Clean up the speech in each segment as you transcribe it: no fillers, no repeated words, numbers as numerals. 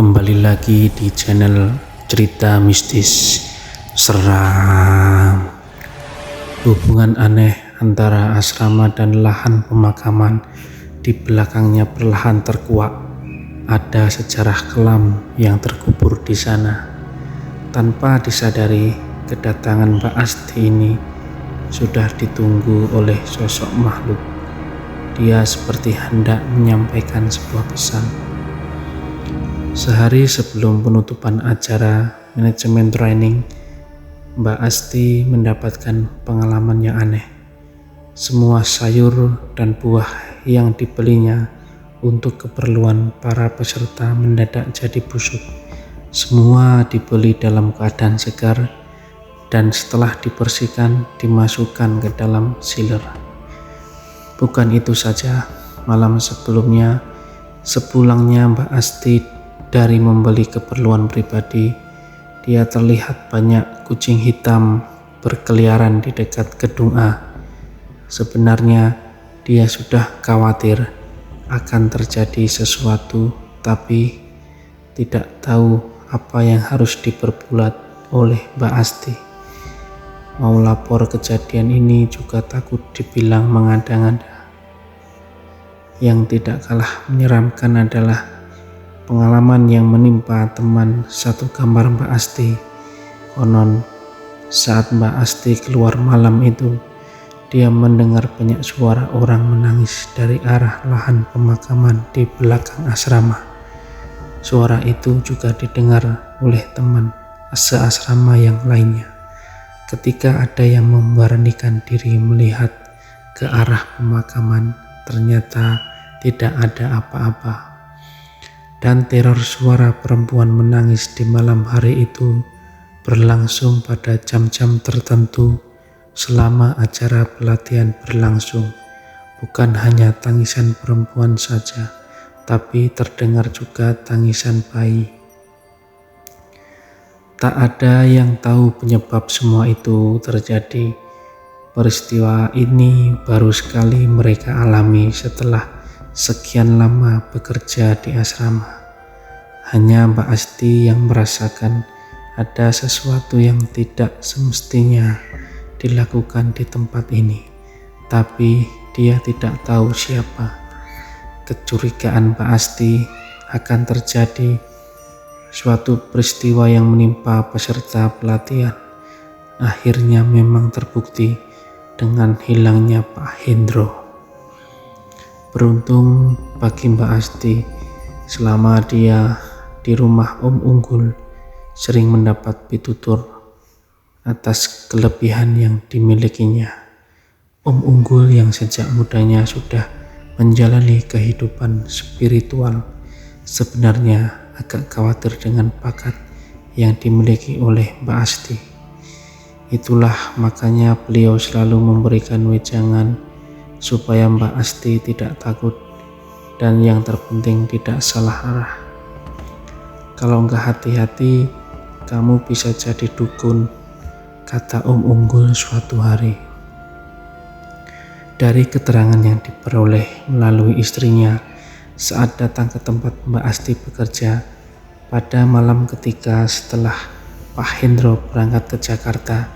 Kembali lagi di channel cerita mistis seram. Hubungan aneh antara asrama dan lahan pemakaman di belakangnya perlahan terkuak. Ada sejarah kelam yang terkubur di sana. Tanpa disadari, kedatangan Mbak Asti ini sudah ditunggu oleh sosok makhluk. Dia seperti hendak menyampaikan sebuah pesan. Sehari sebelum penutupan acara manajemen training, Mbak Asti mendapatkan pengalaman yang aneh. Semua sayur dan buah yang dibelinya untuk keperluan para peserta mendadak jadi busuk. Semua dibeli dalam keadaan segar dan setelah dibersihkan dimasukkan ke dalam chiller. Bukan itu saja, malam sebelumnya sepulangnya Mbak Asti dari membeli keperluan pribadi, dia terlihat banyak kucing hitam berkeliaran di dekat gedung A. Sebenarnya dia sudah khawatir akan terjadi sesuatu, tapi tidak tahu apa yang harus diperbuat oleh Mbak Asti. Mau lapor kejadian ini juga takut dibilang mengada-ngada. Yang tidak kalah menyeramkan adalah pengalaman yang menimpa teman satu kamar Mbak Asti. Konon saat Mbak Asti keluar malam itu, dia mendengar banyak suara orang menangis dari arah lahan pemakaman di belakang asrama. Suara itu juga didengar oleh teman seasrama yang lainnya. Ketika ada yang memberanikan diri melihat ke arah pemakaman, ternyata tidak ada apa-apa. Dan teror suara perempuan menangis di malam hari itu berlangsung pada jam-jam tertentu selama acara pelatihan berlangsung. Bukan hanya tangisan perempuan saja, tapi terdengar juga tangisan bayi. Tak ada yang tahu penyebab semua itu terjadi. Peristiwa ini baru sekali mereka alami setelah sekian lama bekerja di asrama. Hanya Mbak Asti yang merasakan ada sesuatu yang tidak semestinya dilakukan di tempat ini, tapi dia tidak tahu siapa. Kecurigaan Mbak Asti akan terjadi suatu peristiwa yang menimpa peserta pelatihan akhirnya memang terbukti dengan hilangnya Pak Hendro. Beruntung bagi Mbak Asti, selama dia di rumah Om Unggul sering mendapat pitutur atas kelebihan yang dimilikinya. Om Unggul yang sejak mudanya sudah menjalani kehidupan spiritual sebenarnya agak khawatir dengan bakat yang dimiliki oleh Mbak Asti. Itulah makanya beliau selalu memberikan wejangan supaya Mbak Asti tidak takut dan yang terpenting tidak salah arah. Kalau nggak hati-hati, kamu bisa jadi dukun, kata Om Unggul suatu hari. Dari keterangan yang diperoleh melalui istrinya saat datang ke tempat Mbak Asti bekerja pada malam ketika setelah Pak Hendro berangkat ke Jakarta,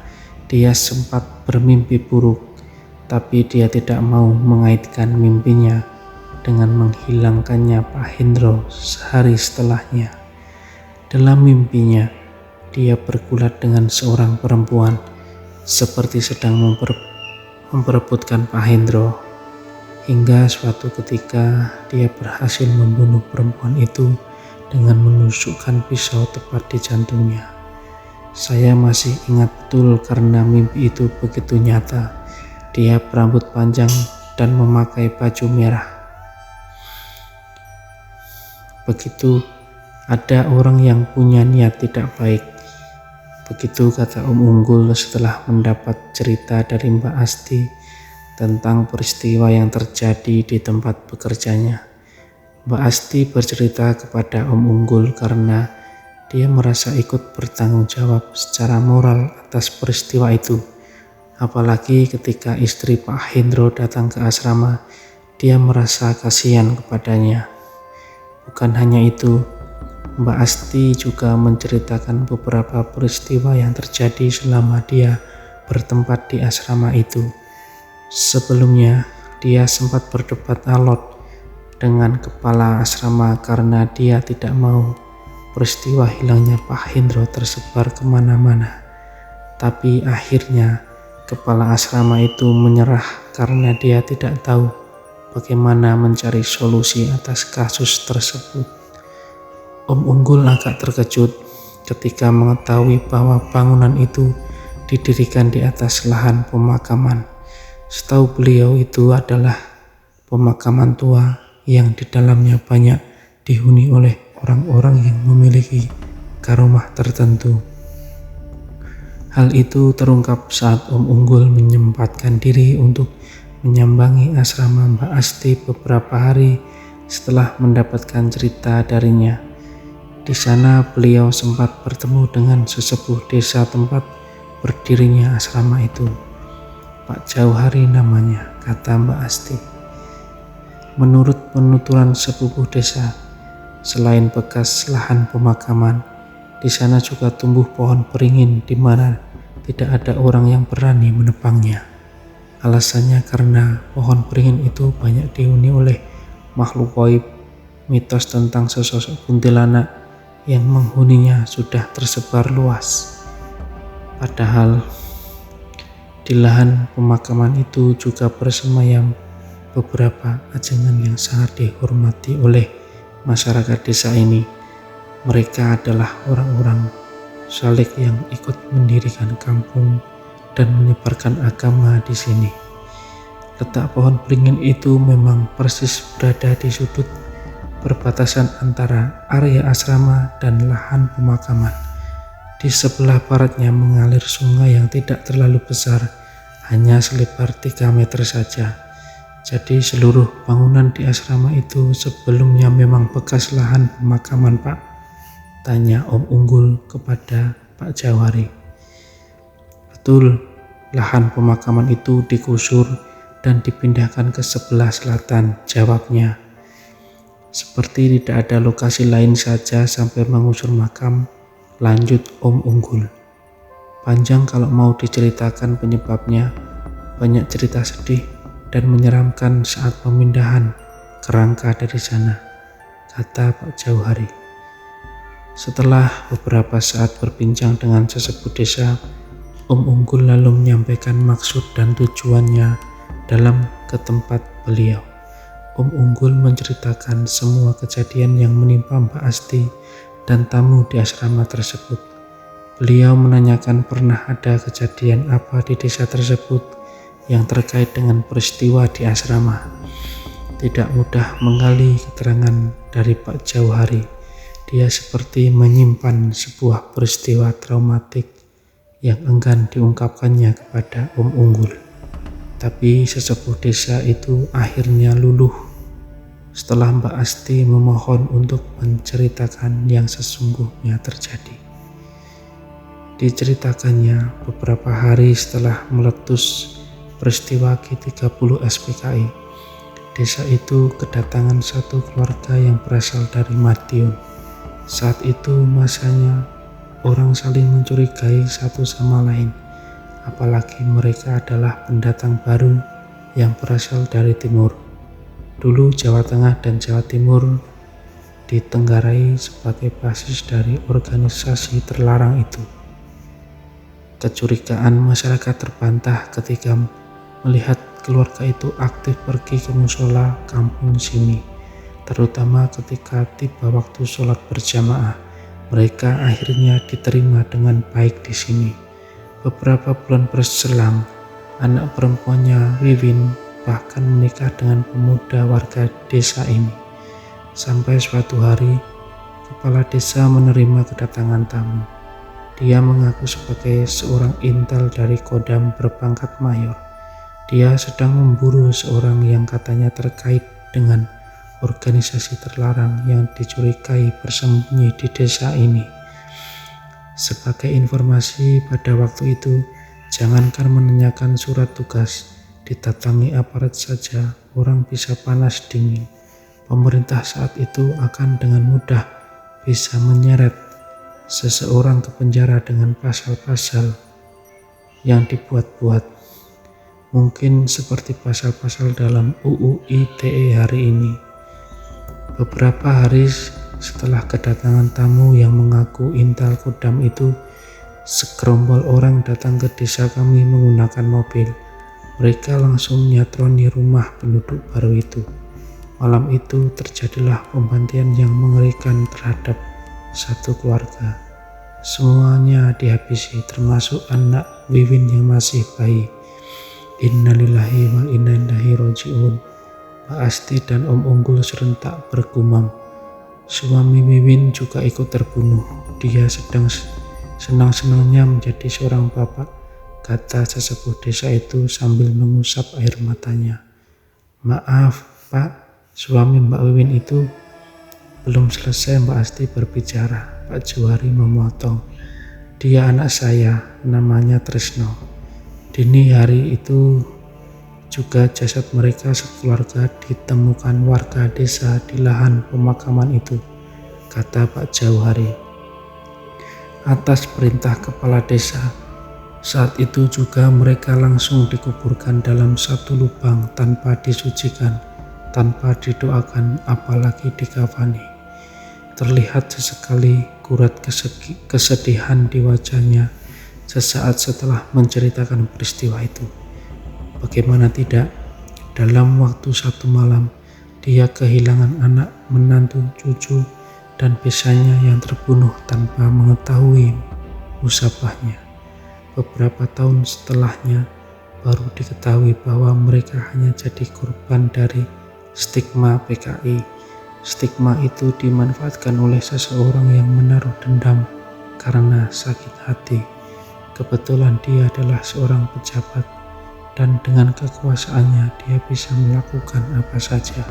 dia sempat bermimpi buruk. Tapi dia tidak mau mengaitkan mimpinya dengan menghilangkannya Pak Hendro sehari setelahnya. Dalam mimpinya, dia bergulat dengan seorang perempuan seperti sedang memperebutkan Pak Hendro. Hingga suatu ketika dia berhasil membunuh perempuan itu dengan menusukkan pisau tepat di jantungnya. Saya masih ingat betul karena mimpi itu begitu nyata. Dia berambut panjang dan memakai baju merah. Begitu ada orang yang punya niat tidak baik. Begitu kata Om Unggul setelah mendapat cerita dari Mbak Asti tentang peristiwa yang terjadi di tempat bekerjanya. Mbak Asti bercerita kepada Om Unggul karena dia merasa ikut bertanggung jawab secara moral atas peristiwa itu. Apalagi ketika istri Pak Hendro datang ke asrama, dia merasa kasihan kepadanya. Bukan hanya itu, Mbak Asti juga menceritakan beberapa peristiwa yang terjadi selama dia bertempat di asrama itu. Sebelumnya, dia sempat berdebat alot dengan kepala asrama karena dia tidak mau peristiwa hilangnya Pak Hendro tersebar kemana-mana. Tapi akhirnya kepala asrama itu menyerah karena dia tidak tahu bagaimana mencari solusi atas kasus tersebut. Om Unggul agak terkejut ketika mengetahui bahwa bangunan itu didirikan di atas lahan pemakaman. Setahu beliau itu adalah pemakaman tua yang di dalamnya banyak dihuni oleh orang-orang yang memiliki karomah tertentu. Hal itu terungkap saat Om Unggul menyempatkan diri untuk menyambangi asrama Mbak Asti beberapa hari setelah mendapatkan cerita darinya. Di sana beliau sempat bertemu dengan sesepuh desa tempat berdirinya asrama itu. Pak Jauhari namanya, kata Mbak Asti. Menurut penuturan sepupuh desa, selain bekas lahan pemakaman, di sana juga tumbuh pohon beringin di mana tidak ada orang yang berani menebangnya. Alasannya karena pohon beringin itu banyak dihuni oleh makhluk gaib. Mitos tentang sesosok kuntilanak yang menghuninya sudah tersebar luas. Padahal di lahan pemakaman itu juga bersemayam beberapa ajengan yang sangat dihormati oleh masyarakat desa ini. Mereka adalah orang-orang saleh yang ikut mendirikan kampung dan menyebarkan agama di sini. Letak pohon beringin itu memang persis berada di sudut perbatasan antara area asrama dan lahan pemakaman. Di sebelah baratnya mengalir sungai yang tidak terlalu besar, hanya selebar 3 meter saja. Jadi seluruh bangunan di asrama itu sebelumnya memang bekas lahan pemakaman, Pak? Tanya Om Unggul kepada Pak Jauhari. Betul, lahan pemakaman itu digusur dan dipindahkan ke sebelah selatan, jawabnya. Seperti tidak ada lokasi lain saja sampai mengusur makam, lanjut Om Unggul. Panjang kalau mau diceritakan penyebabnya, banyak cerita sedih dan menyeramkan saat pemindahan kerangka dari sana, kata Pak Jauhari. Setelah beberapa saat berbincang dengan sesepuh desa, Om Unggul lalu menyampaikan maksud dan tujuannya dalam ke tempat beliau. Om Unggul menceritakan semua kejadian yang menimpa Mbak Asti dan tamu di asrama tersebut. Beliau menanyakan pernah ada kejadian apa di desa tersebut yang terkait dengan peristiwa di asrama. Tidak mudah menggali keterangan dari Pak Jauhari. Dia seperti menyimpan sebuah peristiwa traumatik yang enggan diungkapkannya kepada Om Unggul. Tapi sesepuh desa itu akhirnya luluh setelah Mbak Asti memohon untuk menceritakan yang sesungguhnya terjadi. Diceritakannya beberapa hari setelah meletus peristiwa G30 SPKI, desa itu kedatangan satu keluarga yang berasal dari Madiun. Saat itu masanya orang saling mencurigai satu sama lain, apalagi mereka adalah pendatang baru yang berasal dari timur. Dulu Jawa Tengah dan Jawa Timur ditenggarai sebagai basis dari organisasi terlarang itu. Kecurigaan masyarakat terbantah ketika melihat keluarga itu aktif pergi ke musola kampung sini, terutama ketika tiba waktu sholat berjamaah. Mereka akhirnya diterima dengan baik di sini. Beberapa bulan berselang, anak perempuannya Wiwin bahkan menikah dengan pemuda warga desa ini. Sampai suatu hari, kepala desa menerima kedatangan tamu. Dia mengaku sebagai seorang intel dari Kodam berpangkat mayor. Dia sedang memburu seorang yang katanya terkait dengan organisasi terlarang yang dicurigai bersembunyi di desa ini. Sebagai informasi, pada waktu itu, jangankan menanyakan surat tugas, didatangi aparat saja orang bisa panas dingin. Pemerintah saat itu akan dengan mudah bisa menyeret seseorang ke penjara dengan pasal-pasal yang dibuat-buat. Mungkin seperti pasal-pasal dalam UU ITE hari ini. Beberapa hari setelah kedatangan tamu yang mengaku intel Kodam itu, segerombol orang datang ke desa kami menggunakan mobil. Mereka langsung nyatroni rumah penduduk baru itu. Malam itu terjadilah pembantian yang mengerikan terhadap satu keluarga. Semuanya dihabisi, termasuk anak Wiwin yang masih bayi. Innalillahi wa inna ilaihi raji'un. Mbak Asti dan Om Unggul serentak bergumam. Suami Wiwin juga ikut terbunuh. Dia sedang senang-senangnya menjadi seorang bapak, kata sesepuh desa itu sambil mengusap air matanya. Maaf Pak, suami Mbak Wiwin itu. Belum selesai Mbak Asti berbicara, Pak Johari memotong. Dia anak saya, namanya Tresno. Dini hari itu juga jasad mereka sekeluarga ditemukan warga desa di lahan pemakaman itu, kata Pak Johari. Atas perintah kepala desa, saat itu juga mereka langsung dikuburkan dalam satu lubang tanpa disucikan, tanpa didoakan, apalagi dikafani. Terlihat sesekali kurat kesedihan di wajahnya sesaat setelah menceritakan peristiwa itu. Bagaimana tidak, dalam waktu satu malam dia kehilangan anak, menantu, cucu, dan besannya yang terbunuh tanpa mengetahui musabahnya. Beberapa tahun setelahnya baru diketahui bahwa mereka hanya jadi korban dari stigma PKI. Stigma itu dimanfaatkan oleh seseorang yang menaruh dendam karena sakit hati. Kebetulan dia adalah seorang pejabat dan dengan kekuasaannya dia bisa melakukan apa saja.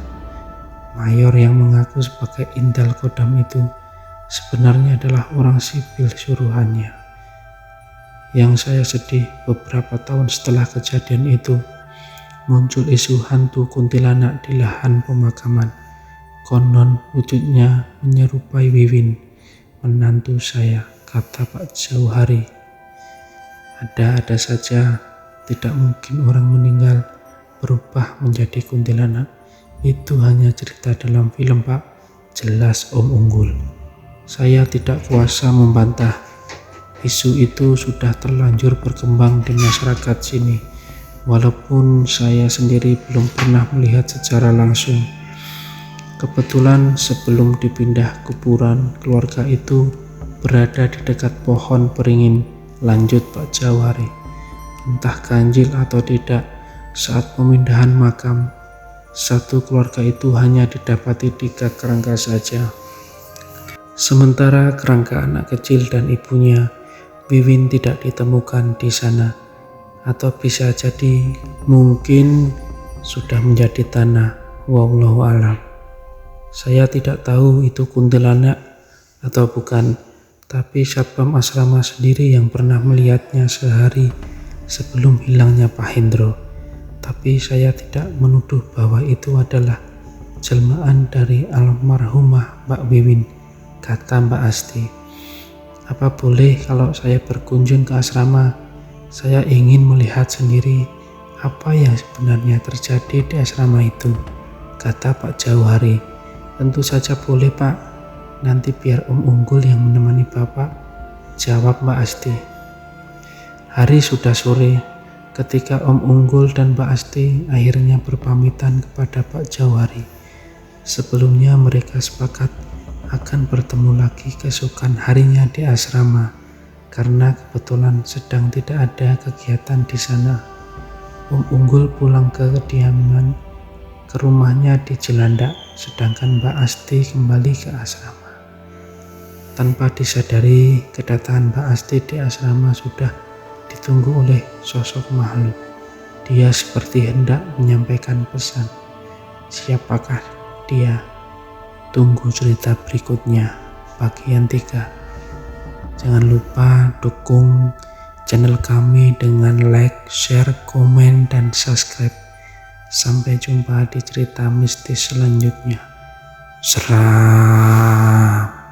Mayor yang mengaku sebagai intel Kodam itu sebenarnya adalah orang sipil suruhannya. Yang saya sedih, beberapa tahun setelah kejadian itu muncul isu hantu kuntilanak di lahan pemakaman. Konon wujudnya menyerupai Wiwin, menantu saya, kata Pak Johari. Ada saja, tidak mungkin orang meninggal berubah menjadi kuntilanak. Itu hanya cerita dalam film Pak, jelas Om Unggul. Saya tidak kuasa membantah. Isu itu sudah terlanjur berkembang di masyarakat sini. Walaupun saya sendiri belum pernah melihat secara langsung. Kebetulan sebelum dipindah kuburan, keluarga itu berada di dekat pohon beringin, lanjut Pak Johari. Entah ganjil atau tidak, saat pemindahan makam, satu keluarga itu hanya didapati 3 kerangka saja. Sementara kerangka anak kecil dan ibunya, Wiwin tidak ditemukan di sana. Atau bisa jadi mungkin sudah menjadi tanah, wallahu alam. Saya tidak tahu itu kuntilanak atau bukan, tapi Satpam asrama sendiri yang pernah melihatnya sehari sebelum hilangnya Pak Hendro. Tapi saya tidak menuduh bahwa itu adalah jelmaan dari almarhumah Mbak Wiwin, kata Mbak Asti. Apa boleh kalau saya berkunjung ke asrama? Saya ingin melihat sendiri apa yang sebenarnya terjadi di asrama itu, kata Pak Johari. Tentu saja boleh Pak, nanti biar Om Unggul yang menemani Bapak, jawab Mbak Asti. Hari sudah sore ketika Om Unggul dan Mbak Asti akhirnya berpamitan kepada Pak Johari. Sebelumnya mereka sepakat akan bertemu lagi keesokan harinya di asrama karena kebetulan sedang tidak ada kegiatan di sana. Om Unggul pulang ke kediaman ke rumahnya di Jelandak, sedangkan Mbak Asti kembali ke asrama. Tanpa disadari, kedatangan Mbak Asti di asrama sudah ditunggu oleh sosok makhluk. Dia seperti hendak menyampaikan pesan. Siapakah dia? Tunggu cerita berikutnya, bagian 3. Jangan lupa dukung channel kami dengan like, share, komen, dan subscribe. Sampai jumpa di cerita mistis selanjutnya. Seram.